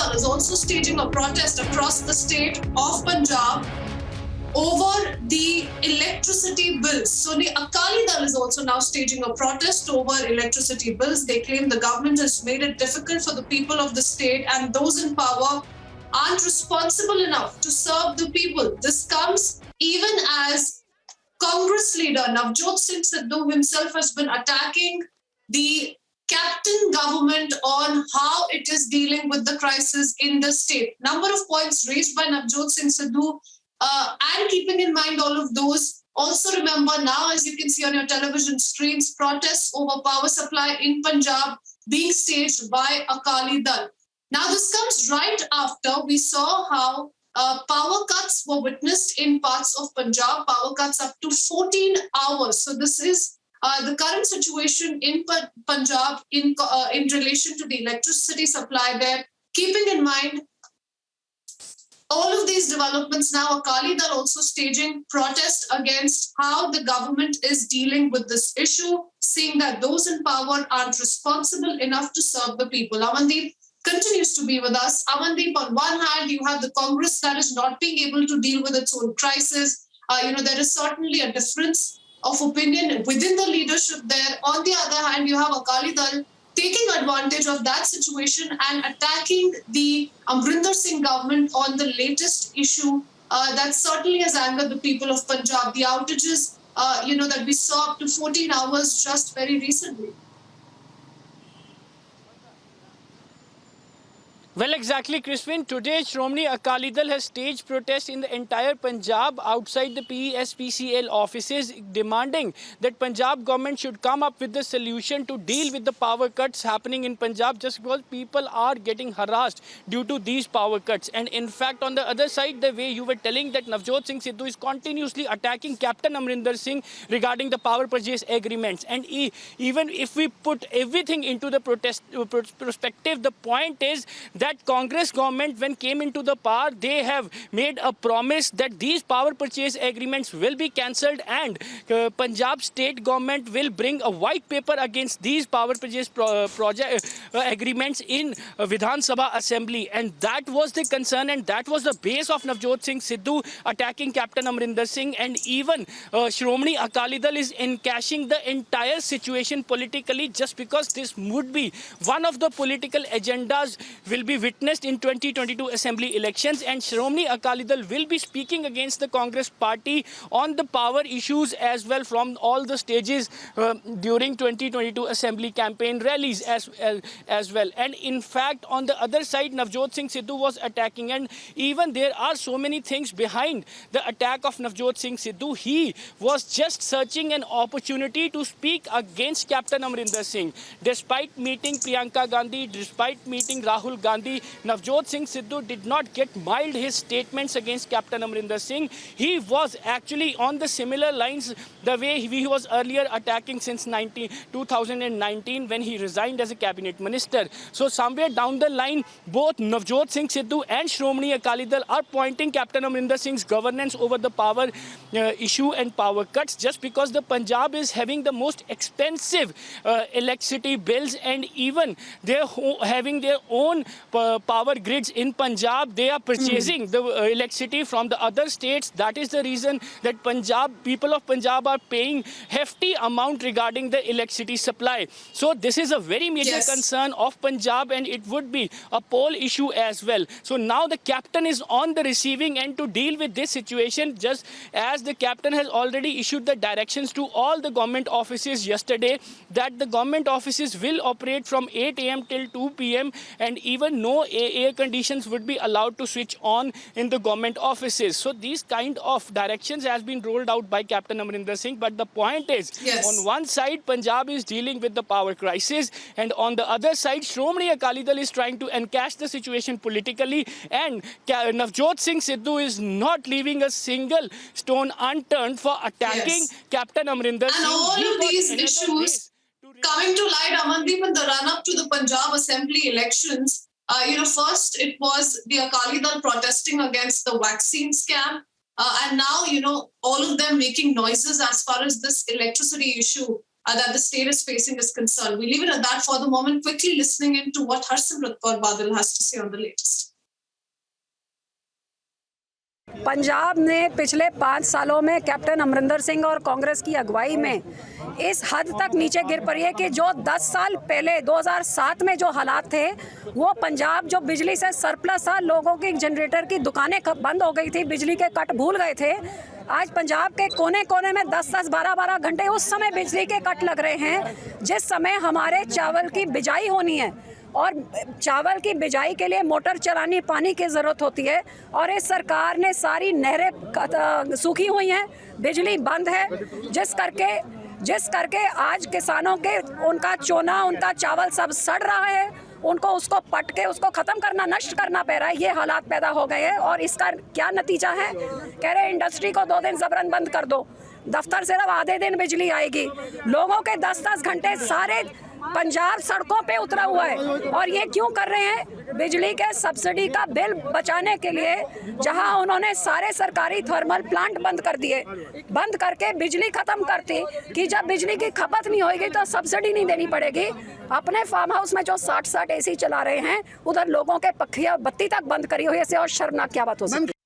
Dal is also staging a protest across the state of Punjab over the electricity bills. So the Akali Dal is also now staging a protest over electricity bills. They claim the government has made it difficult for the people of the state and those in power aren't responsible enough to serve the people. This comes even as Congress leader Navjot Singh Sidhu himself has been attacking the captain government on how it is dealing with the crisis in the state. Number of points raised by Navjot Singh Sidhu, and keeping in mind all of those. Also remember now, as you can see on your television screens, protests over power supply in Punjab being staged by Akali Dal. Now this comes right after we saw how power cuts were witnessed in parts of Punjab, power cuts up to 14 hours. So this is the current situation in Punjab in relation to the electricity supply there. Keeping in mind all of these developments now, Akali Dal also staging protest against how the government is dealing with this issue, saying that those in power aren't responsible enough to serve the people. Amandeep continues to be with us. Amandeep, on one hand, you have the Congress that is not being able to deal with its own crisis. There is certainly a difference of opinion within the leadership there. On the other hand, you have Akali Dal taking advantage of that situation and attacking the Amrinder Singh government on the latest issue that certainly has angered the people of Punjab. The outages, that we saw up to 14 hours just very recently. Well, exactly, Crispin. Today, Shromani Akali Dal has staged protests in the entire Punjab outside the PESPCL offices, demanding that Punjab government should come up with a solution to deal with the power cuts happening in Punjab, just because people are getting harassed due to these power cuts. And in fact, on the other side, the way you were telling that Navjot Singh Sidhu is continuously attacking Captain Amrinder Singh regarding the power purchase agreements. And even if we put everything into the protest perspective, the point is that Congress government, when came into the power, they have made a promise that these power purchase agreements will be cancelled, and Punjab state government will bring a white paper against these power purchase agreements in Vidhan Sabha Assembly. And that was the concern, and that was the base of Navjot Singh Sidhu attacking Captain Amrinder Singh. And even Shromani Akali Dal is encashing the entire situation politically, just because this would be one of the political agendas will be witnessed in 2022 assembly elections, and Shromani Akali Dal will be speaking against the Congress party on the power issues as well from all the stages during 2022 assembly campaign rallies as well. And in fact, on the other side, Navjot Singh Sidhu was attacking, and even there are so many things behind the attack of Navjot Singh Sidhu. He was just searching an opportunity to speak against Captain Amrinder Singh. Despite meeting Priyanka Gandhi, despite meeting Rahul Gandhi, Navjot Singh Sidhu did not get mild his statements against Captain Amrinder Singh. He was actually on the similar lines the way he was earlier attacking since 2019 when he resigned as a cabinet minister. So somewhere down the line, both Navjot Singh Sidhu and Shromani Akali Dal are pointing Captain Amrinder Singh's governance over the power issue and power cuts, just because the Punjab is having the most expensive electricity bills, and even they're having their own power grids in Punjab. They are purchasing the electricity from the other states. That is the reason that people of Punjab are paying hefty amount regarding the electricity supply. So this is a very major concern of Punjab, and it would be a poll issue as well. So now the captain is on the receiving end to deal with this situation, just as the captain has already issued the directions to all the government offices yesterday that the government offices will operate from 8 a.m. till 2 p.m. and even no air conditions would be allowed to switch on in the government offices. So these kind of directions has been rolled out by Captain Amrinder Singh. But the point is, on one side, Punjab is dealing with the power crisis, and on the other side, Shromani Akali Dal is trying to encash the situation politically, and Navjot Singh Sidhu is not leaving a single stone unturned for attacking Captain Amrinder Singh. And all of these issues coming to light, Amandeep, in the run-up to the Punjab Assembly elections. First it was the Akali Dal protesting against the vaccine scam. And now, all of them making noises as far as this electricity issue that the state is facing is concerned. We leave it at that for the moment, quickly listening into what Harsimrat Kaur Badal has to say on the latest. Punjab ने पिछले 5 सालों में captain Amarinder Singh और कांग्रेस की अगुवाई में इस हद तक नीचे गिर पड़ी है कि जो 10 साल पहले 2007 में जो हालात थे, वो पंजाब जो बिजली से सरप्लस था, लोगों की जनरेटर की दुकानें बंद हो गई थी, बिजली के कट भूल गए थे। आज पंजाब के कोने कोने में 10-10, 12-12 घंटे उस समय बिजली के कट लग रहे हैं जिस समय हमारे चावल की बिजाई होनी है, और चावल की बिजाई के लिए मोटर चलानी, पानी की ज़रूरत होती है, और इस सरकार ने सारी नहरें सूखी हुई हैं, बिजली बंद है, जिस करके आज किसानों के उनका चोना, उनका चावल सब सड़ रहा है, उनको उसको पट के उसको ख़त्म करना, नष्ट करना पड़ रहा है। ये हालात पैदा हो गए हैं और इसका क्या नतीजा है? कह रहे इंडस्ट्री को 2 दिन ज़बरन बंद कर दो, दफ्तर सिर्फ आधे दिन बिजली आएगी, लोगों के 10-10 घंटे सारे पंजाब सड़कों पे उतरा हुआ है। और ये क्यों कर रहे हैं? बिजली के सब्सिडी का बिल बचाने के लिए, जहां उन्होंने सारे सरकारी थर्मल प्लांट बंद कर दिए, बंद करके बिजली खत्म करती कि जब बिजली की खपत नहीं होगी तो सब्सिडी नहीं देनी पड़ेगी। अपने फार्म हाउस में जो 60-60 AC चला रहे हैं, उधर लोगों के पखिया बत्ती तक बंद करी हुई है। और शर्मनाक क्या बात हो सकती है?